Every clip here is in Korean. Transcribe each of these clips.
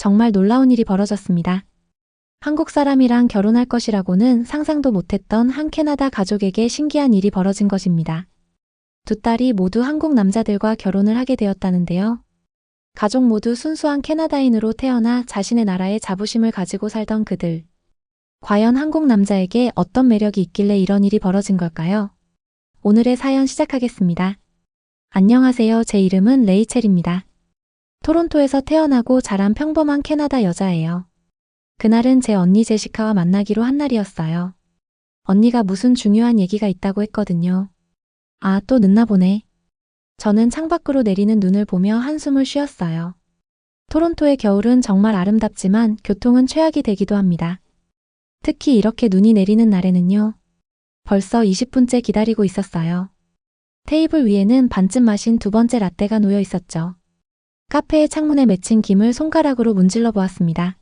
정말 놀라운 일이 벌어졌습니다. 한국 사람이랑 결혼할 것이라고는 상상도 못했던 한 캐나다 가족에게 신기한 일이 벌어진 것입니다. 두 딸이 모두 한국 남자들과 결혼을 하게 되었다는데요. 가족 모두 순수한 캐나다인으로 태어나 자신의 나라에 자부심을 가지고 살던 그들. 과연 한국 남자에게 어떤 매력이 있길래 이런 일이 벌어진 걸까요? 오늘의 사연 시작하겠습니다. 안녕하세요. 제 이름은 레이첼입니다. 토론토에서 태어나고 자란 평범한 캐나다 여자예요. 그날은 제 언니 제시카와 만나기로 한 날이었어요. 언니가 무슨 중요한 얘기가 있다고 했거든요. 아, 또 늦나 보네. 저는 창밖으로 내리는 눈을 보며 한숨을 쉬었어요. 토론토의 겨울은 정말 아름답지만 교통은 최악이 되기도 합니다. 특히 이렇게 눈이 내리는 날에는요. 벌써 20분째 기다리고 있었어요. 테이블 위에는 반쯤 마신 두 번째 라떼가 놓여 있었죠. 카페의 창문에 맺힌 김을 손가락으로 문질러 보았습니다.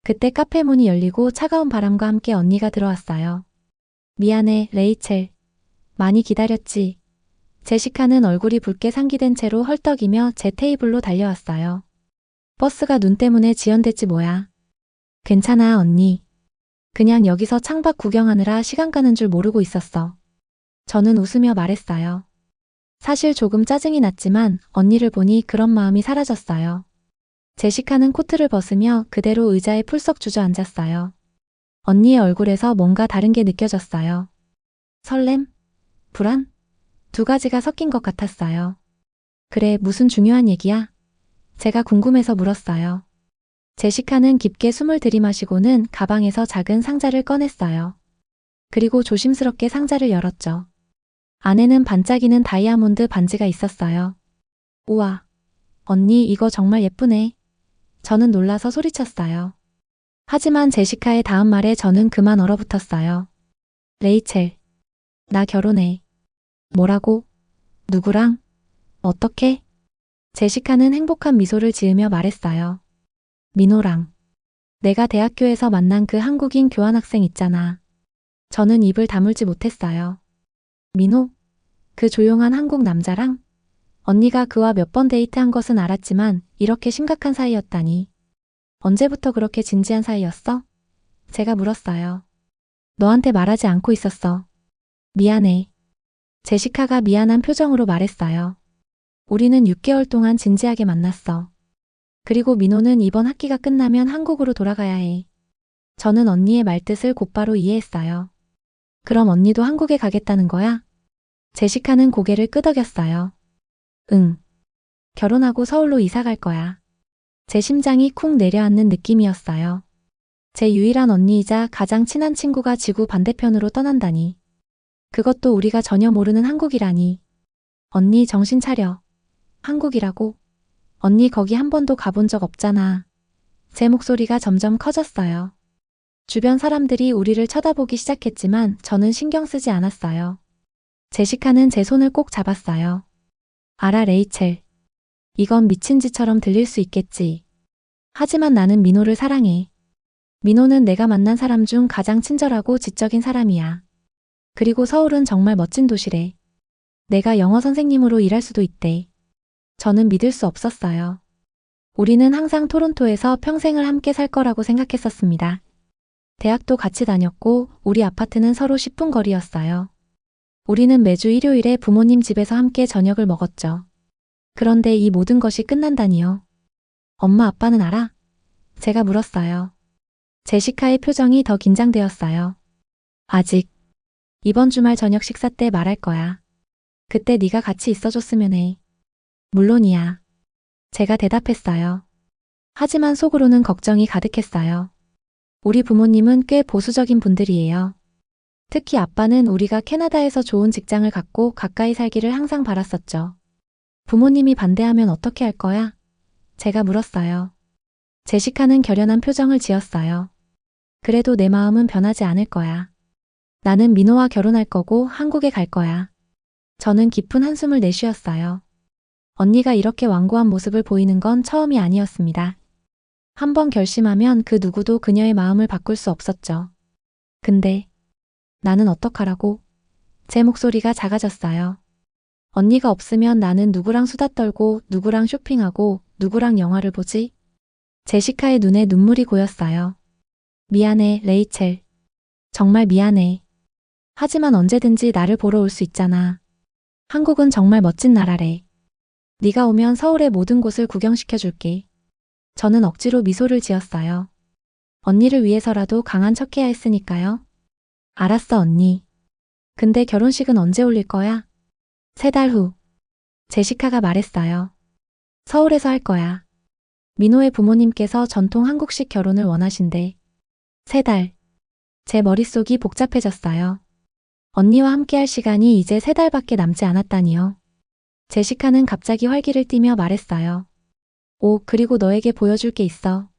그때 카페 문이 열리고 차가운 바람과 함께 언니가 들어왔어요. 미안해, 레이첼. 많이 기다렸지. 제시카는 얼굴이 붉게 상기된 채로 헐떡이며 제 테이블로 달려왔어요. 버스가 눈 때문에 지연됐지 뭐야. 괜찮아, 언니. 그냥 여기서 창밖 구경하느라 시간 가는 줄 모르고 있었어. 저는 웃으며 말했어요. 사실 조금 짜증이 났지만 언니를 보니 그런 마음이 사라졌어요. 제시카는 코트를 벗으며 그대로 의자에 풀썩 주저앉았어요. 언니의 얼굴에서 뭔가 다른 게 느껴졌어요. 설렘? 불안? 두 가지가 섞인 것 같았어요. 그래, 무슨 중요한 얘기야? 제가 궁금해서 물었어요. 제시카는 깊게 숨을 들이마시고는 가방에서 작은 상자를 꺼냈어요. 그리고 조심스럽게 상자를 열었죠. 안에는 반짝이는 다이아몬드 반지가 있었어요. 우와, 언니 이거 정말 예쁘네. 저는 놀라서 소리쳤어요. 하지만 제시카의 다음 말에 저는 그만 얼어붙었어요. 레이첼, 나 결혼해. 뭐라고? 누구랑? 어떻게? 제시카는 행복한 미소를 지으며 말했어요. 민호랑. 내가 대학교에서 만난 그 한국인 교환학생 있잖아. 저는 입을 다물지 못했어요. 민호? 그 조용한 한국 남자랑? 언니가 그와 몇 번 데이트한 것은 알았지만 이렇게 심각한 사이였다니. 언제부터 그렇게 진지한 사이였어? 제가 물었어요. 너한테 말하지 않고 있었어. 미안해. 제시카가 미안한 표정으로 말했어요. 우리는 6개월 동안 진지하게 만났어. 그리고 민호는 이번 학기가 끝나면 한국으로 돌아가야 해. 저는 언니의 말뜻을 곧바로 이해했어요. 그럼 언니도 한국에 가겠다는 거야? 제시카는 고개를 끄덕였어요. 응. 결혼하고 서울로 이사 갈 거야. 제 심장이 쿵 내려앉는 느낌이었어요. 제 유일한 언니이자 가장 친한 친구가 지구 반대편으로 떠난다니. 그것도 우리가 전혀 모르는 한국이라니. 언니 정신 차려. 한국이라고? 언니 거기 한 번도 가본 적 없잖아. 제 목소리가 점점 커졌어요. 주변 사람들이 우리를 쳐다보기 시작했지만 저는 신경 쓰지 않았어요. 제시카는 제 손을 꼭 잡았어요. 알아, 레이첼. 이건 미친 짓처럼 들릴 수 있겠지. 하지만 나는 민호를 사랑해. 민호는 내가 만난 사람 중 가장 친절하고 지적인 사람이야. 그리고 서울은 정말 멋진 도시래. 내가 영어 선생님으로 일할 수도 있대. 저는 믿을 수 없었어요. 우리는 항상 토론토에서 평생을 함께 살 거라고 생각했었습니다. 대학도 같이 다녔고 우리 아파트는 서로 10분 거리였어요. 우리는 매주 일요일에 부모님 집에서 함께 저녁을 먹었죠. 그런데 이 모든 것이 끝난다니요. 엄마 아빠는 알아? 제가 물었어요. 제시카의 표정이 더 긴장되었어요. 아직. 이번 주말 저녁 식사 때 말할 거야. 그때 네가 같이 있어줬으면 해. 물론이야. 제가 대답했어요. 하지만 속으로는 걱정이 가득했어요. 우리 부모님은 꽤 보수적인 분들이에요. 특히 아빠는 우리가 캐나다에서 좋은 직장을 갖고 가까이 살기를 항상 바랐었죠. 부모님이 반대하면 어떻게 할 거야? 제가 물었어요. 제시카는 결연한 표정을 지었어요. 그래도 내 마음은 변하지 않을 거야. 나는 민호와 결혼할 거고 한국에 갈 거야. 저는 깊은 한숨을 내쉬었어요. 언니가 이렇게 완고한 모습을 보이는 건 처음이 아니었습니다. 한번 결심하면 그 누구도 그녀의 마음을 바꿀 수 없었죠. 근데 나는 어떡하라고? 제 목소리가 작아졌어요. 언니가 없으면 나는 누구랑 수다 떨고 누구랑 쇼핑하고 누구랑 영화를 보지? 제시카의 눈에 눈물이 고였어요. 미안해, 레이첼. 정말 미안해. 하지만 언제든지 나를 보러 올 수 있잖아. 한국은 정말 멋진 나라래. 네가 오면 서울의 모든 곳을 구경시켜줄게. 저는 억지로 미소를 지었어요. 언니를 위해서라도 강한 척해야 했으니까요. 알았어, 언니. 근데 결혼식은 언제 올릴 거야? 3달 후. 제시카가 말했어요. 서울에서 할 거야. 민호의 부모님께서 전통 한국식 결혼을 원하신대. 3달. 제 머릿속이 복잡해졌어요. 언니와 함께할 시간이 이제 3달밖에 남지 않았다니요. 제시카는 갑자기 활기를 띠며 말했어요. 오, 그리고 너에게 보여줄 게 있어.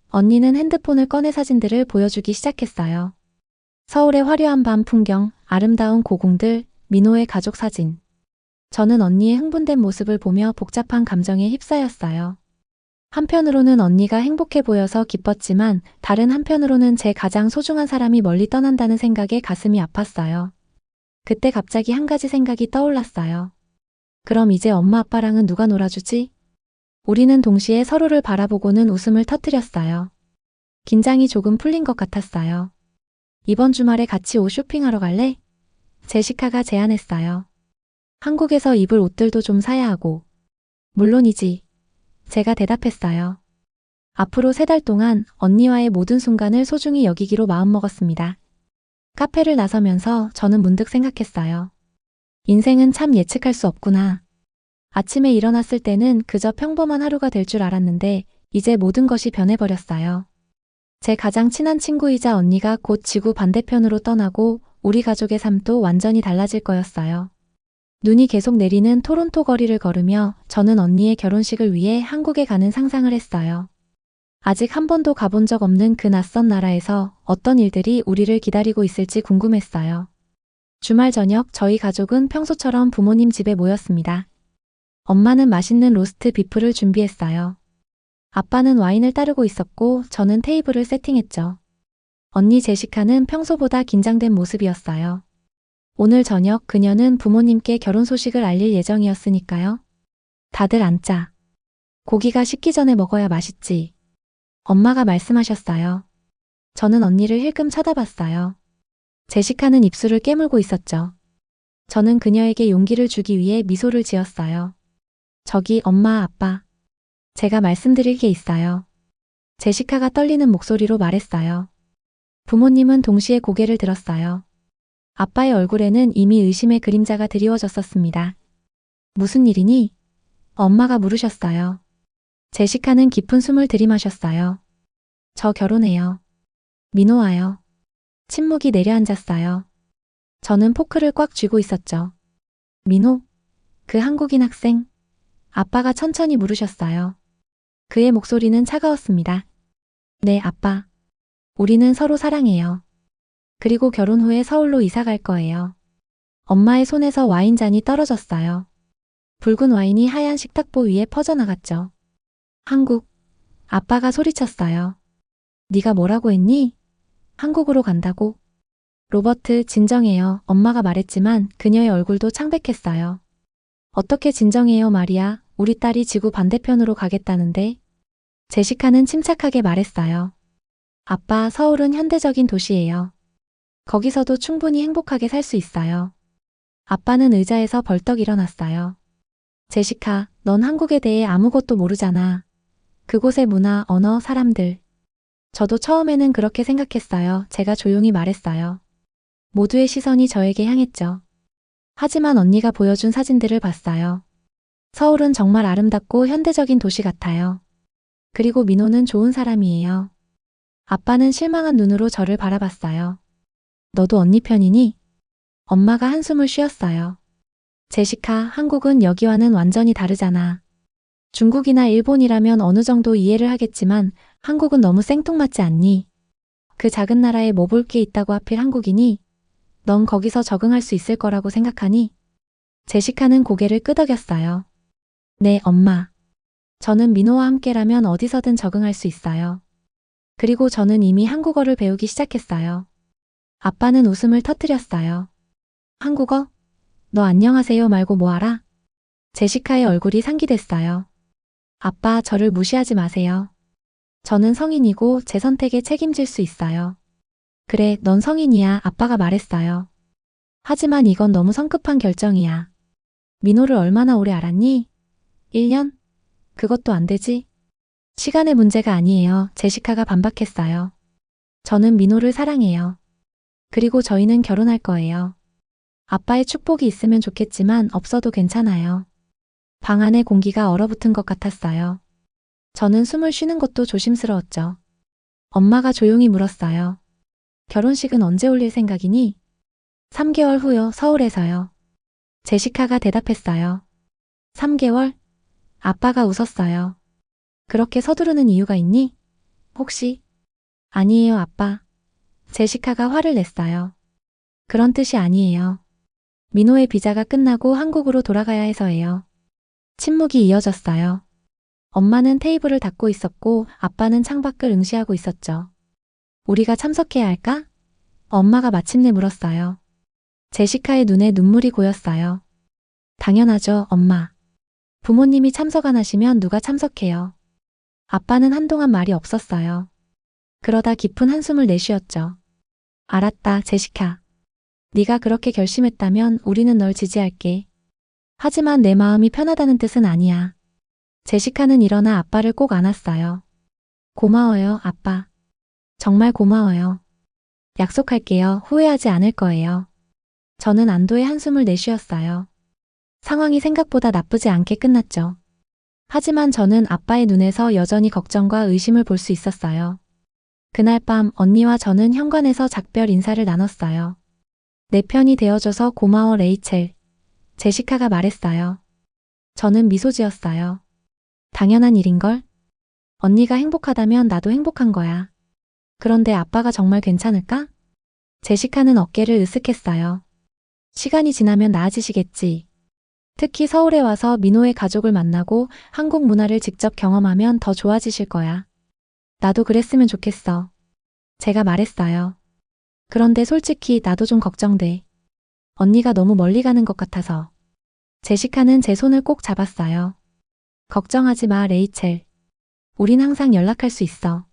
언니는 핸드폰을 꺼내 사진들을 보여주기 시작했어요. 서울의 화려한 밤 풍경, 아름다운 고궁들, 민호의 가족 사진. 저는 언니의 흥분된 모습을 보며 복잡한 감정에 휩싸였어요. 한편으로는 언니가 행복해 보여서 기뻤지만 다른 한편으로는 제 가장 소중한 사람이 멀리 떠난다는 생각에 가슴이 아팠어요. 그때 갑자기 한 가지 생각이 떠올랐어요. 그럼 이제 엄마 아빠랑은 누가 놀아주지? 우리는 동시에 서로를 바라보고는 웃음을 터뜨렸어요. 긴장이 조금 풀린 것 같았어요. 이번 주말에 같이 옷 쇼핑하러 갈래? 제시카가 제안했어요. 한국에서 입을 옷들도 좀 사야 하고. 물론이지. 제가 대답했어요. 앞으로 3달 동안 언니와의 모든 순간을 소중히 여기기로 마음먹었습니다. 카페를 나서면서 저는 문득 생각했어요. 인생은 참 예측할 수 없구나. 아침에 일어났을 때는 그저 평범한 하루가 될 줄 알았는데 이제 모든 것이 변해버렸어요. 제 가장 친한 친구이자 언니가 곧 지구 반대편으로 떠나고 우리 가족의 삶도 완전히 달라질 거였어요. 눈이 계속 내리는 토론토 거리를 걸으며 저는 언니의 결혼식을 위해 한국에 가는 상상을 했어요. 아직 한 번도 가본 적 없는 그 낯선 나라에서 어떤 일들이 우리를 기다리고 있을지 궁금했어요. 주말 저녁 저희 가족은 평소처럼 부모님 집에 모였습니다. 엄마는 맛있는 로스트 비프를 준비했어요. 아빠는 와인을 따르고 있었고 저는 테이블을 세팅했죠. 언니 제시카는 평소보다 긴장된 모습이었어요. 오늘 저녁 그녀는 부모님께 결혼 소식을 알릴 예정이었으니까요. 다들 앉자. 고기가 식기 전에 먹어야 맛있지. 엄마가 말씀하셨어요. 저는 언니를 힐끔 쳐다봤어요. 제시카는 입술을 깨물고 있었죠. 저는 그녀에게 용기를 주기 위해 미소를 지었어요. 저기 엄마, 아빠. 제가 말씀드릴 게 있어요. 제시카가 떨리는 목소리로 말했어요. 부모님은 동시에 고개를 들었어요. 아빠의 얼굴에는 이미 의심의 그림자가 드리워졌었습니다. 무슨 일이니? 엄마가 물으셨어요. 제시카는 깊은 숨을 들이마셨어요. 저 결혼해요. 민호와요. 침묵이 내려앉았어요. 저는 포크를 꽉 쥐고 있었죠. 민호? 그 한국인 학생? 아빠가 천천히 물으셨어요. 그의 목소리는 차가웠습니다. 네, 아빠. 우리는 서로 사랑해요. 그리고 결혼 후에 서울로 이사 갈 거예요. 엄마의 손에서 와인잔이 떨어졌어요. 붉은 와인이 하얀 식탁보 위에 퍼져나갔죠. 한국. 아빠가 소리쳤어요. 네가 뭐라고 했니? 한국으로 간다고? 로버트, 진정해요. 엄마가 말했지만 그녀의 얼굴도 창백했어요. 어떻게 진정해요, 마리아. 우리 딸이 지구 반대편으로 가겠다는데? 제시카는 침착하게 말했어요. 아빠, 서울은 현대적인 도시예요. 거기서도 충분히 행복하게 살 수 있어요. 아빠는 의자에서 벌떡 일어났어요. 제시카, 넌 한국에 대해 아무것도 모르잖아. 그곳의 문화, 언어, 사람들. 저도 처음에는 그렇게 생각했어요. 제가 조용히 말했어요. 모두의 시선이 저에게 향했죠. 하지만 언니가 보여준 사진들을 봤어요. 서울은 정말 아름답고 현대적인 도시 같아요. 그리고 민호는 좋은 사람이에요. 아빠는 실망한 눈으로 저를 바라봤어요. 너도 언니 편이니? 엄마가 한숨을 쉬었어요. 제시카, 한국은 여기와는 완전히 다르잖아. 중국이나 일본이라면 어느 정도 이해를 하겠지만 한국은 너무 생뚱맞지 않니? 그 작은 나라에 뭐 볼 게 있다고 하필 한국이니? 넌 거기서 적응할 수 있을 거라고 생각하니? 제시카는 고개를 끄덕였어요. 네, 엄마. 저는 민호와 함께라면 어디서든 적응할 수 있어요. 그리고 저는 이미 한국어를 배우기 시작했어요. 아빠는 웃음을 터뜨렸어요. 한국어? 너 안녕하세요 말고 뭐 알아? 제시카의 얼굴이 상기됐어요. 아빠, 저를 무시하지 마세요. 저는 성인이고 제 선택에 책임질 수 있어요. 그래, 넌 성인이야, 아빠가 말했어요. 하지만 이건 너무 성급한 결정이야. 민호를 얼마나 오래 알았니? 1년? 그것도 안 되지. 시간의 문제가 아니에요. 제시카가 반박했어요. 저는 민호를 사랑해요. 그리고 저희는 결혼할 거예요. 아빠의 축복이 있으면 좋겠지만 없어도 괜찮아요. 방 안의 공기가 얼어붙은 것 같았어요. 저는 숨을 쉬는 것도 조심스러웠죠. 엄마가 조용히 물었어요. 결혼식은 언제 올릴 생각이니? 3개월 후요, 서울에서요. 제시카가 대답했어요. 3개월? 아빠가 웃었어요. 그렇게 서두르는 이유가 있니? 혹시? 아니에요, 아빠. 제시카가 화를 냈어요. 그런 뜻이 아니에요. 민호의 비자가 끝나고 한국으로 돌아가야 해서예요. 침묵이 이어졌어요. 엄마는 테이블을 닫고 있었고 아빠는 창밖을 응시하고 있었죠. 우리가 참석해야 할까? 엄마가 마침내 물었어요. 제시카의 눈에 눈물이 고였어요. 당연하죠, 엄마. 부모님이 참석 안 하시면 누가 참석해요. 아빠는 한동안 말이 없었어요. 그러다 깊은 한숨을 내쉬었죠. 알았다, 제시카. 네가 그렇게 결심했다면 우리는 널 지지할게. 하지만 내 마음이 편하다는 뜻은 아니야. 제시카는 일어나 아빠를 꼭 안았어요. 고마워요, 아빠. 정말 고마워요. 약속할게요. 후회하지 않을 거예요. 저는 안도의 한숨을 내쉬었어요. 상황이 생각보다 나쁘지 않게 끝났죠. 하지만 저는 아빠의 눈에서 여전히 걱정과 의심을 볼 수 있었어요. 그날 밤 언니와 저는 현관에서 작별 인사를 나눴어요. 내 편이 되어줘서 고마워, 레이첼. 제시카가 말했어요. 저는 미소 지었어요. 당연한 일인걸? 언니가 행복하다면 나도 행복한 거야. 그런데 아빠가 정말 괜찮을까? 제시카는 어깨를 으쓱했어요. 시간이 지나면 나아지시겠지. 특히 서울에 와서 민호의 가족을 만나고 한국 문화를 직접 경험하면 더 좋아지실 거야. 나도 그랬으면 좋겠어. 제가 말했어요. 그런데 솔직히 나도 좀 걱정돼. 언니가 너무 멀리 가는 것 같아서. 제시카는 제 손을 꼭 잡았어요. 걱정하지 마, 레이첼. 우린 항상 연락할 수 있어.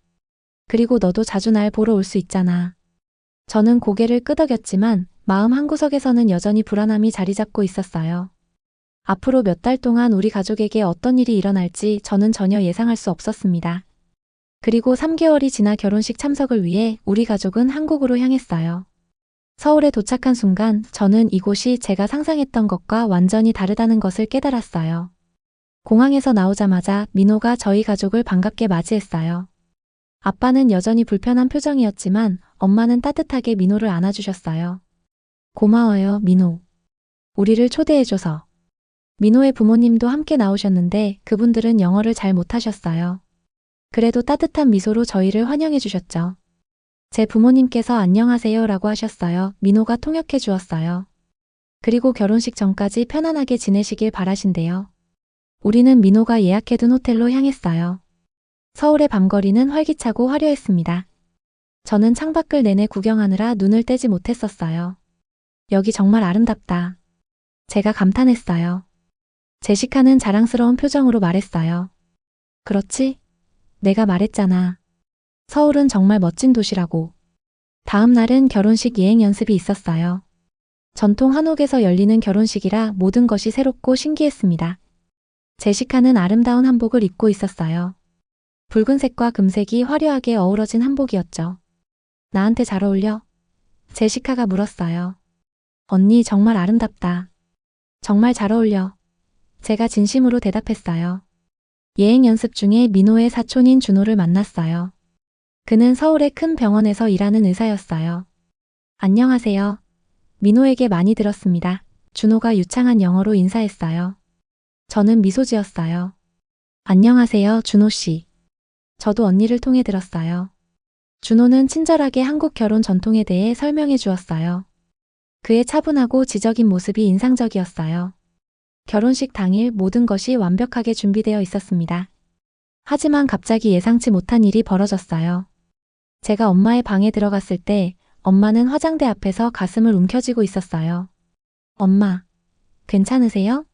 그리고 너도 자주 날 보러 올 수 있잖아. 저는 고개를 끄덕였지만 마음 한구석에서는 여전히 불안함이 자리 잡고 있었어요. 앞으로 몇 달 동안 우리 가족에게 어떤 일이 일어날지 저는 전혀 예상할 수 없었습니다. 그리고 3개월이 지나 결혼식 참석을 위해 우리 가족은 한국으로 향했어요. 서울에 도착한 순간 저는 이곳이 제가 상상했던 것과 완전히 다르다는 것을 깨달았어요. 공항에서 나오자마자 민호가 저희 가족을 반갑게 맞이했어요. 아빠는 여전히 불편한 표정이었지만 엄마는 따뜻하게 민호를 안아주셨어요. 고마워요, 민호. 우리를 초대해줘서. 민호의 부모님도 함께 나오셨는데 그분들은 영어를 잘 못하셨어요. 그래도 따뜻한 미소로 저희를 환영해 주셨죠. 제 부모님께서 안녕하세요 라고 하셨어요. 민호가 통역해 주었어요. 그리고 결혼식 전까지 편안하게 지내시길 바라신대요. 우리는 민호가 예약해둔 호텔로 향했어요. 서울의 밤거리는 활기차고 화려했습니다. 저는 창밖을 내내 구경하느라 눈을 떼지 못했었어요. 여기 정말 아름답다. 제가 감탄했어요. 제시카는 자랑스러운 표정으로 말했어요. 그렇지? 내가 말했잖아. 서울은 정말 멋진 도시라고. 다음 날은 결혼식 예행 연습이 있었어요. 전통 한옥에서 열리는 결혼식이라 모든 것이 새롭고 신기했습니다. 제시카는 아름다운 한복을 입고 있었어요. 붉은색과 금색이 화려하게 어우러진 한복이었죠. 나한테 잘 어울려? 제시카가 물었어요. 언니 정말 아름답다. 정말 잘 어울려. 제가 진심으로 대답했어요. 예행 연습 중에 민호의 사촌인 준호를 만났어요. 그는 서울의 큰 병원에서 일하는 의사였어요. 안녕하세요. 민호에게 많이 들었습니다. 준호가 유창한 영어로 인사했어요. 저는 미소 지었어요. 안녕하세요, 준호 씨. 저도 언니를 통해 들었어요. 준호는 친절하게 한국 결혼 전통에 대해 설명해 주었어요. 그의 차분하고 지적인 모습이 인상적이었어요. 결혼식 당일 모든 것이 완벽하게 준비되어 있었습니다. 하지만 갑자기 예상치 못한 일이 벌어졌어요. 제가 엄마의 방에 들어갔을 때 엄마는 화장대 앞에서 가슴을 움켜쥐고 있었어요. 엄마, 괜찮으세요?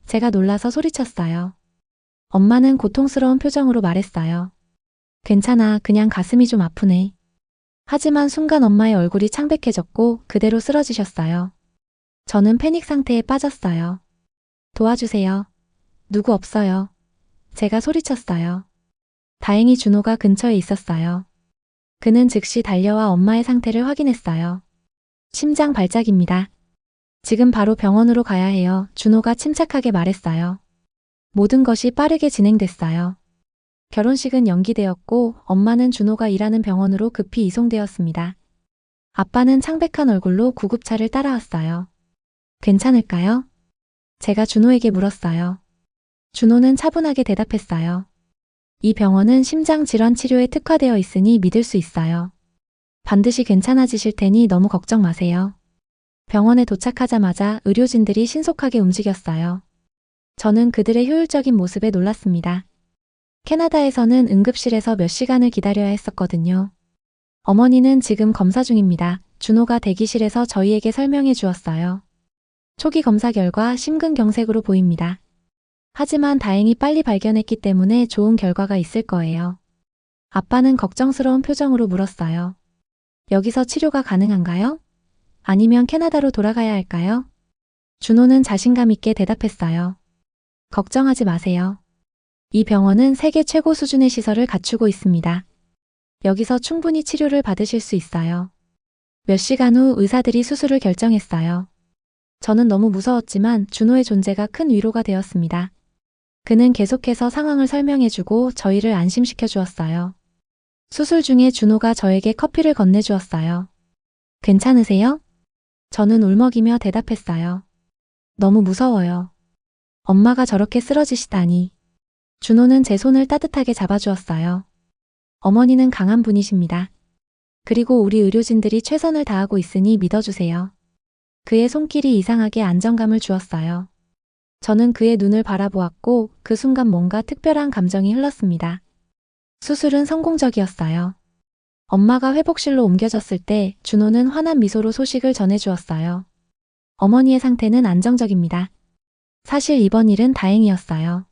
제가 놀라서 소리쳤어요. 엄마는 고통스러운 표정으로 말했어요. 괜찮아. 그냥 가슴이 좀 아프네. 하지만 순간 엄마의 얼굴이 창백해졌고 그대로 쓰러지셨어요. 저는 패닉 상태에 빠졌어요. 도와주세요. 누구 없어요. 제가 소리쳤어요. 다행히 준호가 근처에 있었어요. 그는 즉시 달려와 엄마의 상태를 확인했어요. 심장 발작입니다. 지금 바로 병원으로 가야 해요. 준호가 침착하게 말했어요. 모든 것이 빠르게 진행됐어요. 결혼식은 연기되었고 엄마는 준호가 일하는 병원으로 급히 이송되었습니다. 아빠는 창백한 얼굴로 구급차를 따라왔어요. 괜찮을까요? 제가 준호에게 물었어요. 준호는 차분하게 대답했어요. 이 병원은 심장 질환 치료에 특화되어 있으니 믿을 수 있어요. 반드시 괜찮아지실 테니 너무 걱정 마세요. 병원에 도착하자마자 의료진들이 신속하게 움직였어요. 저는 그들의 효율적인 모습에 놀랐습니다. 캐나다에서는 응급실에서 몇 시간을 기다려야 했었거든요. 어머니는 지금 검사 중입니다. 준호가 대기실에서 저희에게 설명해 주었어요. 초기 검사 결과 심근경색으로 보입니다. 하지만 다행히 빨리 발견했기 때문에 좋은 결과가 있을 거예요. 아빠는 걱정스러운 표정으로 물었어요. 여기서 치료가 가능한가요? 아니면 캐나다로 돌아가야 할까요? 준호는 자신감 있게 대답했어요. 걱정하지 마세요. 이 병원은 세계 최고 수준의 시설을 갖추고 있습니다. 여기서 충분히 치료를 받으실 수 있어요. 몇 시간 후 의사들이 수술을 결정했어요. 저는 너무 무서웠지만 준호의 존재가 큰 위로가 되었습니다. 그는 계속해서 상황을 설명해주고 저희를 안심시켜 주었어요. 수술 중에 준호가 저에게 커피를 건네주었어요. 괜찮으세요? 저는 울먹이며 대답했어요. 너무 무서워요. 엄마가 저렇게 쓰러지시다니. 준호는 제 손을 따뜻하게 잡아주었어요. 어머니는 강한 분이십니다. 그리고 우리 의료진들이 최선을 다하고 있으니 믿어주세요. 그의 손길이 이상하게 안정감을 주었어요. 저는 그의 눈을 바라보았고 그 순간 뭔가 특별한 감정이 흘렀습니다. 수술은 성공적이었어요. 엄마가 회복실로 옮겨졌을 때 준호는 환한 미소로 소식을 전해주었어요. 어머니의 상태는 안정적입니다. 사실 이번 일은 다행이었어요.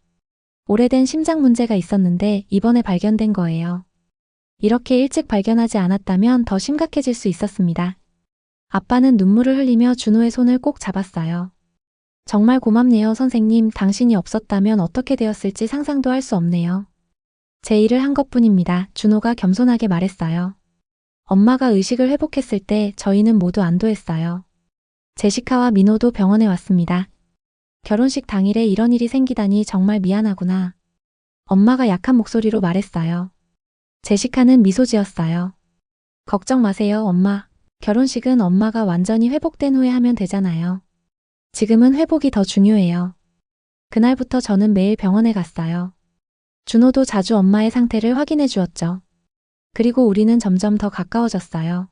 오래된 심장 문제가 있었는데 이번에 발견된 거예요. 이렇게 일찍 발견하지 않았다면 더 심각해질 수 있었습니다. 아빠는 눈물을 흘리며 준호의 손을 꼭 잡았어요. 정말 고맙네요, 선생님. 당신이 없었다면 어떻게 되었을지 상상도 할 수 없네요. 제 일을 한 것뿐입니다. 준호가 겸손하게 말했어요. 엄마가 의식을 회복했을 때 저희는 모두 안도했어요. 제시카와 민호도 병원에 왔습니다. 결혼식 당일에 이런 일이 생기다니 정말 미안하구나. 엄마가 약한 목소리로 말했어요. 제시카는 미소 지었어요. 걱정 마세요, 엄마. 결혼식은 엄마가 완전히 회복된 후에 하면 되잖아요. 지금은 회복이 더 중요해요. 그날부터 저는 매일 병원에 갔어요. 준호도 자주 엄마의 상태를 확인해 주었죠. 그리고 우리는 점점 더 가까워졌어요.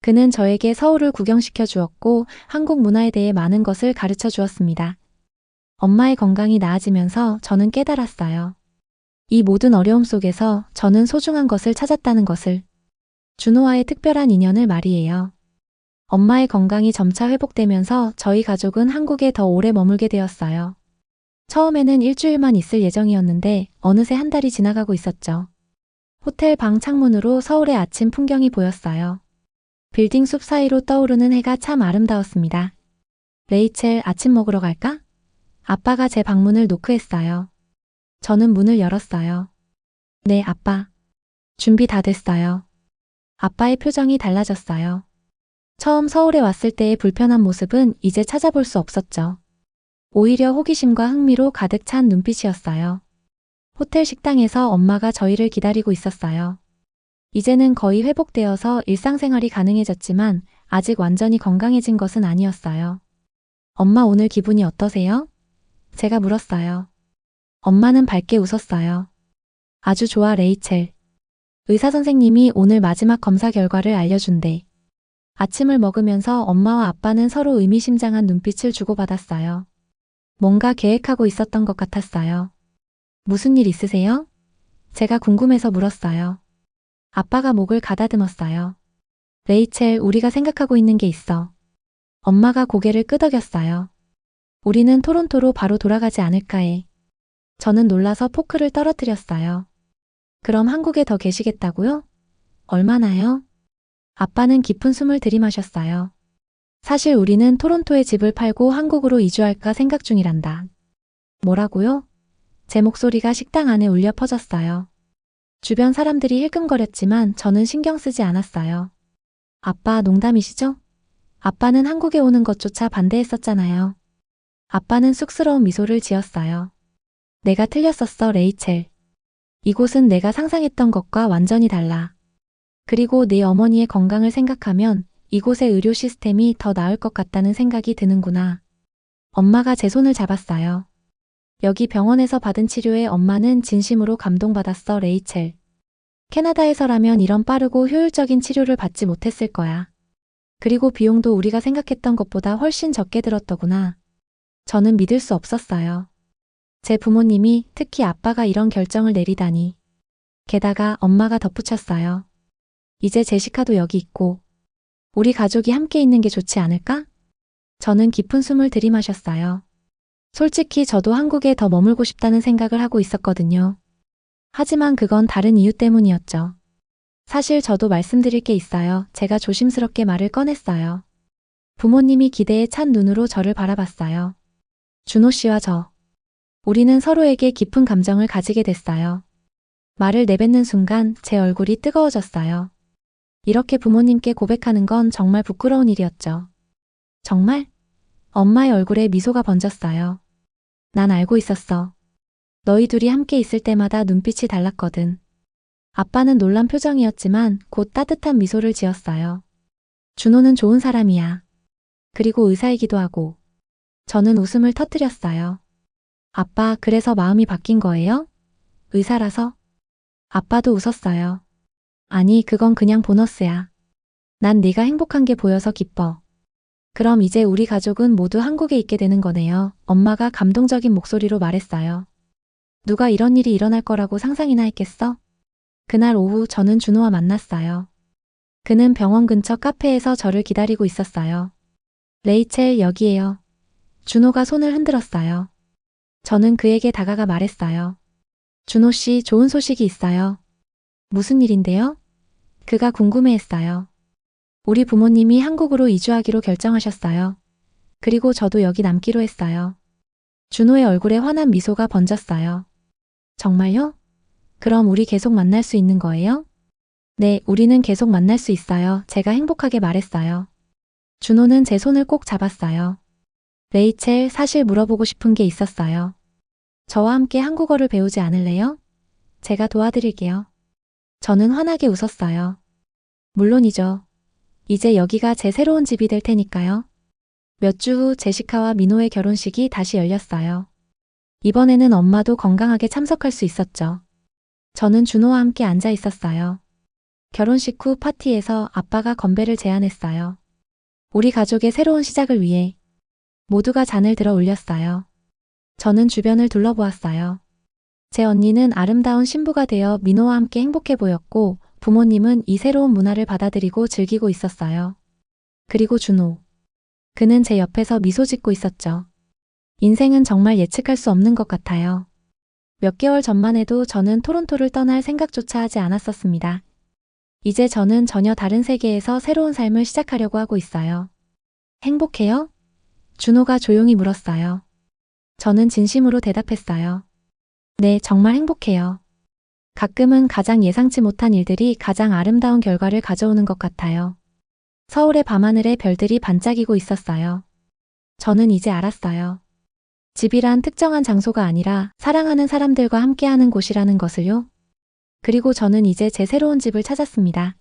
그는 저에게 서울을 구경시켜 주었고 한국 문화에 대해 많은 것을 가르쳐 주었습니다. 엄마의 건강이 나아지면서 저는 깨달았어요. 이 모든 어려움 속에서 저는 소중한 것을 찾았다는 것을. 준호와의 특별한 인연을 말이에요. 엄마의 건강이 점차 회복되면서 저희 가족은 한국에 더 오래 머물게 되었어요. 처음에는 일주일만 있을 예정이었는데 어느새 한 달이 지나가고 있었죠. 호텔 방 창문으로 서울의 아침 풍경이 보였어요. 빌딩 숲 사이로 떠오르는 해가 참 아름다웠습니다. 레이첼, 아침 먹으러 갈까? 아빠가 제 방문을 노크했어요. 저는 문을 열었어요. 네, 아빠. 준비 다 됐어요. 아빠의 표정이 달라졌어요. 처음 서울에 왔을 때의 불편한 모습은 이제 찾아볼 수 없었죠. 오히려 호기심과 흥미로 가득 찬 눈빛이었어요. 호텔 식당에서 엄마가 저희를 기다리고 있었어요. 이제는 거의 회복되어서 일상생활이 가능해졌지만 아직 완전히 건강해진 것은 아니었어요. 엄마, 오늘 기분이 어떠세요? 제가 물었어요. 엄마는 밝게 웃었어요. 아주 좋아, 레이첼. 의사 선생님이 오늘 마지막 검사 결과를 알려준대. 아침을 먹으면서 엄마와 아빠는 서로 의미심장한 눈빛을 주고받았어요. 뭔가 계획하고 있었던 것 같았어요. 무슨 일 있으세요? 제가 궁금해서 물었어요. 아빠가 목을 가다듬었어요. 레이첼, 우리가 생각하고 있는 게 있어. 엄마가 고개를 끄덕였어요. 우리는 토론토로 바로 돌아가지 않을까 해. 저는 놀라서 포크를 떨어뜨렸어요. 그럼 한국에 더 계시겠다고요? 얼마나요? 아빠는 깊은 숨을 들이마셨어요. 사실 우리는 토론토에 집을 팔고 한국으로 이주할까 생각 중이란다. 뭐라고요? 제 목소리가 식당 안에 울려 퍼졌어요. 주변 사람들이 힐끔거렸지만 저는 신경 쓰지 않았어요. 아빠 농담이시죠? 아빠는 한국에 오는 것조차 반대했었잖아요. 아빠는 쑥스러운 미소를 지었어요. 내가 틀렸었어, 레이첼. 이곳은 내가 상상했던 것과 완전히 달라. 그리고 네 어머니의 건강을 생각하면 이곳의 의료 시스템이 더 나을 것 같다는 생각이 드는구나. 엄마가 제 손을 잡았어요. 여기 병원에서 받은 치료에 엄마는 진심으로 감동받았어, 레이첼. 캐나다에서라면 이런 빠르고 효율적인 치료를 받지 못했을 거야. 그리고 비용도 우리가 생각했던 것보다 훨씬 적게 들었더구나. 저는 믿을 수 없었어요. 제 부모님이, 특히 아빠가 이런 결정을 내리다니. 게다가 엄마가 덧붙였어요. 이제 제시카도 여기 있고 우리 가족이 함께 있는 게 좋지 않을까? 저는 깊은 숨을 들이마셨어요. 솔직히 저도 한국에 더 머물고 싶다는 생각을 하고 있었거든요. 하지만 그건 다른 이유 때문이었죠. 사실 저도 말씀드릴 게 있어요. 제가 조심스럽게 말을 꺼냈어요. 부모님이 기대에 찬 눈으로 저를 바라봤어요. 준호 씨와 저. 우리는 서로에게 깊은 감정을 가지게 됐어요. 말을 내뱉는 순간 제 얼굴이 뜨거워졌어요. 이렇게 부모님께 고백하는 건 정말 부끄러운 일이었죠. 정말? 엄마의 얼굴에 미소가 번졌어요. 난 알고 있었어. 너희 둘이 함께 있을 때마다 눈빛이 달랐거든. 아빠는 놀란 표정이었지만 곧 따뜻한 미소를 지었어요. 준호는 좋은 사람이야. 그리고 의사이기도 하고. 저는 웃음을 터뜨렸어요. 아빠, 그래서 마음이 바뀐 거예요? 의사라서? 아빠도 웃었어요. 아니, 그건 그냥 보너스야. 난 네가 행복한 게 보여서 기뻐. 그럼 이제 우리 가족은 모두 한국에 있게 되는 거네요. 엄마가 감동적인 목소리로 말했어요. 누가 이런 일이 일어날 거라고 상상이나 했겠어? 그날 오후 저는 준호와 만났어요. 그는 병원 근처 카페에서 저를 기다리고 있었어요. 레이첼, 여기에요. 준호가 손을 흔들었어요. 저는 그에게 다가가 말했어요. 준호 씨, 좋은 소식이 있어요. 무슨 일인데요? 그가 궁금해했어요. 우리 부모님이 한국으로 이주하기로 결정하셨어요. 그리고 저도 여기 남기로 했어요. 준호의 얼굴에 환한 미소가 번졌어요. 정말요? 그럼 우리 계속 만날 수 있는 거예요? 네, 우리는 계속 만날 수 있어요. 제가 행복하게 말했어요. 준호는 제 손을 꼭 잡았어요. 레이첼, 사실 물어보고 싶은 게 있었어요. 저와 함께 한국어를 배우지 않을래요? 제가 도와드릴게요. 저는 환하게 웃었어요. 물론이죠. 이제 여기가 제 새로운 집이 될 테니까요. 몇 주 후 제시카와 민호의 결혼식이 다시 열렸어요. 이번에는 엄마도 건강하게 참석할 수 있었죠. 저는 준호와 함께 앉아 있었어요. 결혼식 후 파티에서 아빠가 건배를 제안했어요. 우리 가족의 새로운 시작을 위해 모두가 잔을 들어 올렸어요. 저는 주변을 둘러보았어요. 제 언니는 아름다운 신부가 되어 민호와 함께 행복해 보였고 부모님은 이 새로운 문화를 받아들이고 즐기고 있었어요. 그리고 준호. 그는 제 옆에서 미소 짓고 있었죠. 인생은 정말 예측할 수 없는 것 같아요. 몇 개월 전만 해도 저는 토론토를 떠날 생각조차 하지 않았었습니다. 이제 저는 전혀 다른 세계에서 새로운 삶을 시작하려고 하고 있어요. 행복해요? 준호가 조용히 물었어요. 저는 진심으로 대답했어요. 네, 정말 행복해요. 가끔은 가장 예상치 못한 일들이 가장 아름다운 결과를 가져오는 것 같아요. 서울의 밤하늘에 별들이 반짝이고 있었어요. 저는 이제 알았어요. 집이란 특정한 장소가 아니라 사랑하는 사람들과 함께하는 곳이라는 것을요. 그리고 저는 이제 제 새로운 집을 찾았습니다.